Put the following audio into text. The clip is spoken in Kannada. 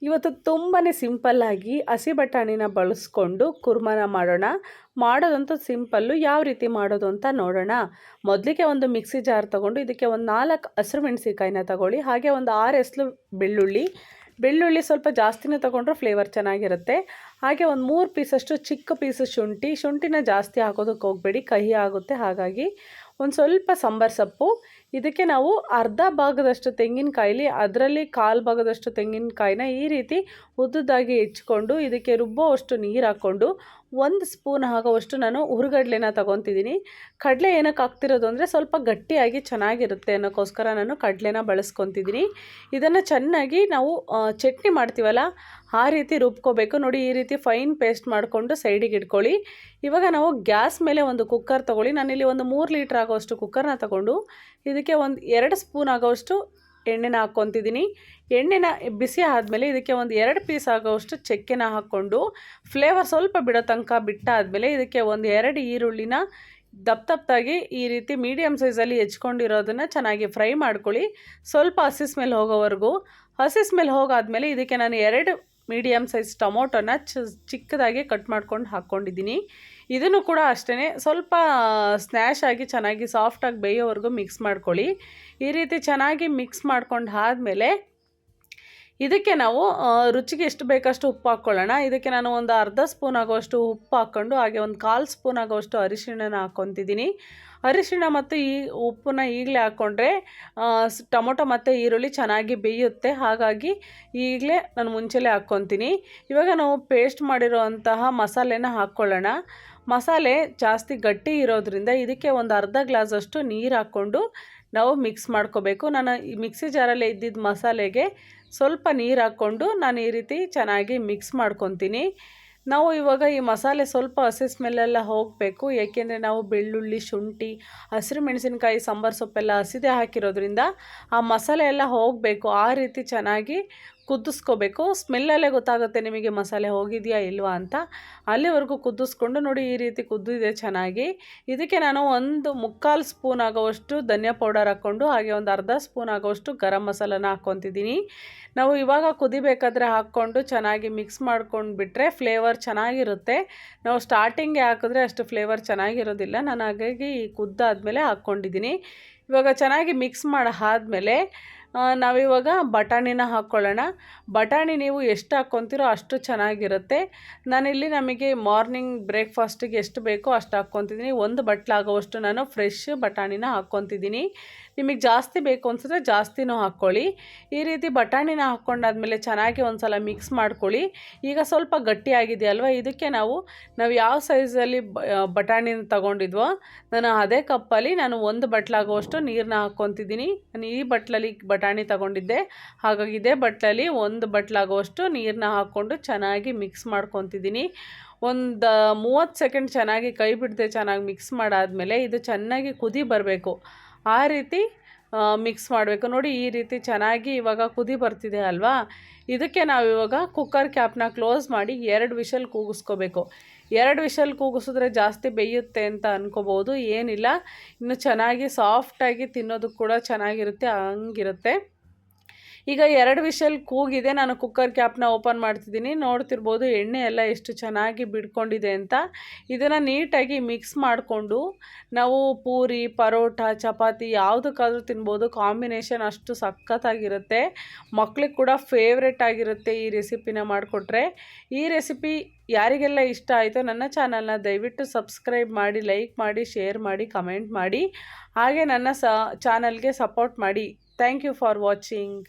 ಇವತ್ತು ತುಂಬಾ ಸಿಂಪಲ್ಲಾಗಿ ಹಸಿ ಬಟಾಣಿನ ಬಳಸ್ಕೊಂಡು ಕುರ್ಮನ ಮಾಡೋಣ. ಮಾಡೋದಂತೂ ಸಿಂಪಲ್ಲು. ಯಾವ ರೀತಿ ಮಾಡೋದು ಅಂತ ನೋಡೋಣ. ಮೊದಲಿಗೆ ಒಂದು ಮಿಕ್ಸಿ ಜಾರ್ ತೊಗೊಂಡು ಇದಕ್ಕೆ ಒಂದು 4 ಹಸಿರು ಮೆಣಸಿನ್ಕಾಯಿನ ತಗೊಳ್ಳಿ. ಹಾಗೆ ಒಂದು 6 ಎಸ್ಲು ಬೆಳ್ಳುಳ್ಳಿ ಸ್ವಲ್ಪ ಜಾಸ್ತಿನೇ ತೊಗೊಂಡ್ರೆ ಫ್ಲೇವರ್ ಚೆನ್ನಾಗಿರುತ್ತೆ. ಹಾಗೆ ಒಂದು 3 ಪೀಸಷ್ಟು ಚಿಕ್ಕ ಪೀಸು ಶುಂಠಿನ ಜಾಸ್ತಿ ಹಾಕೋದಕ್ಕೆ ಹೋಗಬೇಡಿ, ಕಹಿ ಆಗುತ್ತೆ. ಹಾಗಾಗಿ ಒಂದು ಸ್ವಲ್ಪ ಸಾಂಬಾರು ಸೊಪ್ಪು, ಇದಕ್ಕೆ ನಾವು ಅರ್ಧ ಭಾಗದಷ್ಟು ತೆಂಗಿನಕಾಯಿಲಿ ಅದರಲ್ಲಿ 1/4 ಭಾಗದಷ್ಟು ತೆಂಗಿನಕಾಯಿನ ಈ ರೀತಿ ಉದ್ದುದಾಗಿ ಹೆಚ್ಚಿಕೊಂಡು ಇದಕ್ಕೆ ರುಬ್ಬುವಷ್ಟು ನೀರು ಹಾಕ್ಕೊಂಡು 1 ಸ್ಪೂನ್ ಆಗೋವಷ್ಟು ನಾನು ಹುರಿಗಡಲೆನ ತೊಗೊತಿದ್ದೀನಿ. ಕಡಲೆ ಏನಕ್ಕೆ ಹಾಕ್ತಿರೋದು ಅಂದರೆ ಸ್ವಲ್ಪ ಗಟ್ಟಿಯಾಗಿ ಚೆನ್ನಾಗಿರುತ್ತೆ ಅನ್ನೋಕ್ಕೋಸ್ಕರ ನಾನು ಕಡಲೆನ ಬಳಸ್ಕೊತಿದ್ದೀನಿ. ಇದನ್ನು ಚೆನ್ನಾಗಿ ನಾವು ಚಟ್ನಿ ಮಾಡ್ತೀವಲ್ಲ ಆ ರೀತಿ ರುಬ್ಕೋಬೇಕು. ನೋಡಿ, ಈ ರೀತಿ ಫೈನ್ ಪೇಸ್ಟ್ ಮಾಡಿಕೊಂಡು ಸೈಡಿಗೆ ಇಟ್ಕೊಳ್ಳಿ. ಇವಾಗ ನಾವು ಗ್ಯಾಸ್ ಮೇಲೆ ಒಂದು ಕುಕ್ಕರ್ ತೊಗೊಳ್ಳಿ. ನಾನಿಲ್ಲಿ ಒಂದು 3 ಲೀಟ್ರ್ ಆಗೋವಷ್ಟು ಕುಕ್ಕರ್ನ ತೊಗೊಂಡು ಇದಕ್ಕೆ ಒಂದು 2 ಸ್ಪೂನ್ ಆಗೋವಷ್ಟು ಎಣ್ಣೆನ ಹಾಕ್ಕೊತಿದ್ದೀನಿ. ಎಣ್ಣೆನ ಬಿಸಿ ಆದಮೇಲೆ ಇದಕ್ಕೆ ಒಂದು 2 ಪೀಸ್ ಆಗೋವಷ್ಟು ಚಕ್ಕೆನ ಹಾಕ್ಕೊಂಡು ಫ್ಲೇವರ್ ಸ್ವಲ್ಪ ಬಿಡೋ ತನಕ ಬಿಟ್ಟಾದಮೇಲೆ ಇದಕ್ಕೆ ಒಂದು 2 ಈರುಳ್ಳಿನ ದಪ್ಪದಾಗಿ ಈ ರೀತಿ ಮೀಡಿಯಮ್ ಸೈಜಲ್ಲಿ ಹೆಚ್ಕೊಂಡಿರೋದನ್ನು ಚೆನ್ನಾಗಿ ಫ್ರೈ ಮಾಡ್ಕೊಳ್ಳಿ. ಸ್ವಲ್ಪ ಹಸಿ ಸ್ಮೆಲ್ ಹೋಗೋವರೆಗೂ. ಹಸಿ ಸ್ಮೆಲ್ ಹೋಗಾದಮೇಲೆ ಇದಕ್ಕೆ ನಾನು 2 ಮೀಡಿಯಮ್ ಸೈಜ್ ಟೊಮೊಟೊನ ಚಿಕ್ಕದಾಗಿ ಕಟ್ ಮಾಡ್ಕೊಂಡು ಹಾಕ್ಕೊಂಡಿದ್ದೀನಿ. ಇದನ್ನು ಕೂಡ ಅಷ್ಟೇ ಸ್ವಲ್ಪ ಸ್ನ್ಯಾಶ್ ಆಗಿ ಚೆನ್ನಾಗಿ ಸಾಫ್ಟಾಗಿ ಬೇಯೋವರೆಗೂ ಮಿಕ್ಸ್ ಮಾಡ್ಕೊಳ್ಳಿ. ಈ ರೀತಿ ಚೆನ್ನಾಗಿ ಮಿಕ್ಸ್ ಮಾಡ್ಕೊಂಡು ಆದಮೇಲೆ ಇದಕ್ಕೆ ನಾವು ರುಚಿಗೆ ಎಷ್ಟು ಬೇಕಷ್ಟು ಉಪ್ಪು ಹಾಕ್ಕೊಳ್ಳೋಣ. ಇದಕ್ಕೆ ನಾನು ಒಂದು ಅರ್ಧ ಸ್ಪೂನ್ ಆಗೋವಷ್ಟು ಉಪ್ಪು ಹಾಕ್ಕೊಂಡು ಹಾಗೆ ಒಂದು 1/4 ಸ್ಪೂನ್ ಆಗೋವಷ್ಟು ಅರಿಶಿಣನ ಹಾಕ್ಕೊತಿದ್ದೀನಿ. ಅರಿಶಿಣ ಮತ್ತು ಈ ಉಪ್ಪನ್ನ ಈಗಲೇ ಹಾಕ್ಕೊಂಡ್ರೆ ಟೊಮೊಟೊ ಮತ್ತು ಈರುಳ್ಳಿ ಚೆನ್ನಾಗಿ ಬೇಯುತ್ತೆ. ಹಾಗಾಗಿ ಈಗಲೇ ನಾನು ಮುಂಚೆಲೇ ಹಾಕ್ಕೊತೀನಿ. ಇವಾಗ ನಾವು ಪೇಸ್ಟ್ ಮಾಡಿರೋ ಅಂತಹ ಮಸಾಲೆನ ಹಾಕ್ಕೊಳ್ಳೋಣ. ಮಸಾಲೆ ಜಾಸ್ತಿ ಗಟ್ಟಿ ಇರೋದ್ರಿಂದ ಇದಕ್ಕೆ ಒಂದು ಅರ್ಧ ಗ್ಲಾಸಷ್ಟು ನೀರು ಹಾಕ್ಕೊಂಡು ನಾವು ಮಿಕ್ಸ್ ಮಾಡ್ಕೋಬೇಕು. ನಾನು ಈ ಮಿಕ್ಸಿ ಜಾರಲ್ಲೇ ಇದ್ದಿದ್ದ ಮಸಾಲೆಗೆ ಸ್ವಲ್ಪ ನೀರು ಹಾಕ್ಕೊಂಡು ನಾನು ಈ ರೀತಿ ಚೆನ್ನಾಗಿ ಮಿಕ್ಸ್ ಮಾಡ್ಕೊತೀನಿ. ನಾವು ಇವಾಗ ಈ ಮಸಾಲೆ ಸ್ವಲ್ಪ ಹಸಿ ಸ್ಮೆಲ್ಲೆಲ್ಲ ಹೋಗಬೇಕು. ಏಕೆಂದರೆ ನಾವು ಬೆಳ್ಳುಳ್ಳಿ, ಶುಂಠಿ, ಹಸಿರು ಮೆಣಸಿನ್ಕಾಯಿ, ಸಾಂಬಾರು ಸೊಪ್ಪೆಲ್ಲ ಹಸಿದೇ ಹಾಕಿರೋದ್ರಿಂದ ಆ ಮಸಾಲೆ ಎಲ್ಲ ಹೋಗಬೇಕು. ಆ ರೀತಿ ಚೆನ್ನಾಗಿ ಕುದಿಸ್ಕೋಬೇಕು. ಸ್ಮೆಲ್ಲಲ್ಲೇ ಗೊತ್ತಾಗುತ್ತೆ ನಿಮಗೆ ಮಸಾಲೆ ಹೋಗಿದೆಯಾ ಇಲ್ವಾ ಅಂತ. ಅಲ್ಲಿವರೆಗೂ ಕುದಿಸ್ಕೊಂಡು ನೋಡಿ, ಈ ರೀತಿ ಕುದ್ದಿದೆ ಚೆನ್ನಾಗಿ. ಇದಕ್ಕೆ ನಾನು ಒಂದು 3/4 ಸ್ಪೂನ್ ಆಗೋವಷ್ಟು ಧನಿಯಾ ಪೌಡರ್ ಹಾಕ್ಕೊಂಡು ಹಾಗೆ ಒಂದು ಅರ್ಧ ಸ್ಪೂನ್ ಆಗೋವಷ್ಟು ಗರಂ ಮಸಾಲನ ಹಾಕ್ಕೊತಿದ್ದೀನಿ. ನಾವು ಇವಾಗ ಕುದಿಬೇಕಾದ್ರೆ ಹಾಕ್ಕೊಂಡು ಚೆನ್ನಾಗಿ ಮಿಕ್ಸ್ ಮಾಡ್ಕೊಂಡು ಬಿಟ್ಟರೆ ಫ್ಲೇವರ್ ಚೆನ್ನಾಗಿರುತ್ತೆ. ನಾವು ಸ್ಟಾರ್ಟಿಂಗ್ಗೆ ಹಾಕಿದ್ರೆ ಅಷ್ಟು ಫ್ಲೇವರ್ ಚೆನ್ನಾಗಿರೋದಿಲ್ಲ. ನಾನು ಹಾಗಾಗಿ ಕುದ್ದಾದಮೇಲೆ ಹಾಕ್ಕೊಂಡಿದ್ದೀನಿ. ಇವಾಗ ಚೆನ್ನಾಗಿ ಮಿಕ್ಸ್ ಮಾಡಿ ಆದಮೇಲೆ ನಾವಿವಾಗ ಬಟಾಣಿನ ಹಾಕ್ಕೊಳ್ಳೋಣ. ಬಟಾಣಿ ನೀವು ಎಷ್ಟು ಹಾಕ್ಕೊತೀರೋ ಅಷ್ಟು ಚೆನ್ನಾಗಿರುತ್ತೆ. ನಾನಿಲ್ಲಿ ನಮಗೆ ಮಾರ್ನಿಂಗ್ ಬ್ರೇಕ್ಫಾಸ್ಟಿಗೆ ಎಷ್ಟು ಬೇಕೋ ಅಷ್ಟು ಹಾಕ್ಕೊತಿದ್ದೀನಿ. 1 ಬಟ್ಲಾಗೋವಷ್ಟು ನಾನು ಫ್ರೆಶ್ ಬಟಾಣಿನ ಹಾಕ್ಕೊತಿದ್ದೀನಿ. ನಿಮಗೆ ಜಾಸ್ತಿ ಬೇಕು ಅನಿಸಿದ್ರೆ ಜಾಸ್ತಿನೂ ಹಾಕ್ಕೊಳ್ಳಿ. ಈ ರೀತಿ ಬಟಾಣಿನ ಹಾಕ್ಕೊಂಡಾದ್ಮೇಲೆ ಚೆನ್ನಾಗಿ ಒಂದು ಸಲ ಮಿಕ್ಸ್ ಮಾಡ್ಕೊಳ್ಳಿ. ಈಗ ಸ್ವಲ್ಪ ಗಟ್ಟಿಯಾಗಿದೆ ಅಲ್ವಾ, ಇದಕ್ಕೆ ನಾವು ಯಾವ ಸೈಜಲ್ಲಿ ಬಟಾಣಿನ ತಗೊಂಡಿದ್ವೋ ನಾನು ಅದೇ ಕಪ್ಪಲ್ಲಿ ನಾನು 1 ಬಟ್ಲಾಗುವಷ್ಟು ನೀರನ್ನ ಹಾಕ್ಕೊತಿದ್ದೀನಿ. ನಾನು ಈ ಬಟ್ಲಲ್ಲಿ ಬಟಾಣಿ ತಗೊಂಡಿದ್ದೆ, ಹಾಗಾಗಿ ಇದೇ ಬಟ್ಲಲ್ಲಿ 1 ಬಟ್ಲಾಗುವಷ್ಟು ನೀರನ್ನ ಹಾಕ್ಕೊಂಡು ಚೆನ್ನಾಗಿ ಮಿಕ್ಸ್ ಮಾಡ್ಕೊತಿದ್ದೀನಿ. ಒಂದು 30 ಸೆಕೆಂಡ್ ಚೆನ್ನಾಗಿ ಕೈ ಬಿಡದೆ ಚೆನ್ನಾಗಿ ಮಿಕ್ಸ್ ಮಾಡಾದಮೇಲೆ ಇದು ಚೆನ್ನಾಗಿ ಕುದಿ ಬರಬೇಕು. ಆ ರೀತಿ ಮಿಕ್ಸ್ ಮಾಡಬೇಕು. ನೋಡಿ, ಈ ರೀತಿ ಚೆನ್ನಾಗಿ ಇವಾಗ ಕುದಿ ಬರ್ತಿದೆ ಅಲ್ವಾ. ಇದಕ್ಕೆ ನಾವು ಇವಾಗ ಕುಕ್ಕರ್ ಕ್ಯಾಪ್ನ ಕ್ಲೋಸ್ ಮಾಡಿ 2 ವಿಷಲ್ ಕೂಗಿಸ್ಕೋಬೇಕು. 2 ವಿಷಲ್ ಕೂಗಿಸಿದ್ರೆ ಜಾಸ್ತಿ ಬೇಯುತ್ತೆ ಅಂತ ಅನ್ಕೋಬೋದು. ಏನಿಲ್ಲ, ಇನ್ನು ಚೆನ್ನಾಗಿ ಸಾಫ್ಟಾಗಿ ತಿನ್ನೋದಕ್ಕೆ ಕೂಡ ಚೆನ್ನಾಗಿರುತ್ತೆ, ಹಂಗಿರುತ್ತೆ. ಈಗ 2 ವಿಷಲ್ ಕೂಗಿದೆ. ನಾನು ಕುಕ್ಕರ್ ಕ್ಯಾಪ್ನ ಓಪನ್ ಮಾಡ್ತಿದ್ದೀನಿ. ನೋಡ್ತಿರ್ಬೋದು ಎಣ್ಣೆ ಎಲ್ಲ ಎಷ್ಟು ಚೆನ್ನಾಗಿ ಬಿಡ್ಕೊಂಡಿದೆ ಅಂತ. ಇದನ್ನು ನೀಟಾಗಿ ಮಿಕ್ಸ್ ಮಾಡಿಕೊಂಡು ನಾವು ಪೂರಿ, ಪರೋಟ, ಚಪಾತಿ ಯಾವುದಕ್ಕಾದ್ರೂ ತಿನ್ಬೋದು. ಕಾಂಬಿನೇಷನ್ ಅಷ್ಟು ಸಖತ್ತಾಗಿರುತ್ತೆ. ಮಕ್ಳಿಗೆ ಕೂಡ ಫೇವ್ರೆಟ್ ಆಗಿರುತ್ತೆ ಈ ರೆಸಿಪಿನ ಮಾಡಿಕೊಟ್ರೆ. ಈ ರೆಸಿಪಿ ಯಾರಿಗೆಲ್ಲ ಇಷ್ಟ ಆಯಿತೋ ನನ್ನ ಚಾನಲ್ನ ದಯವಿಟ್ಟು ಸಬ್ಸ್ಕ್ರೈಬ್ ಮಾಡಿ, ಲೈಕ್ ಮಾಡಿ, ಶೇರ್ ಮಾಡಿ, ಕಮೆಂಟ್ ಮಾಡಿ. ಹಾಗೆ ನನ್ನ ಚಾನಲ್ಗೆ ಸಪೋರ್ಟ್ ಮಾಡಿ. Thank you for watching.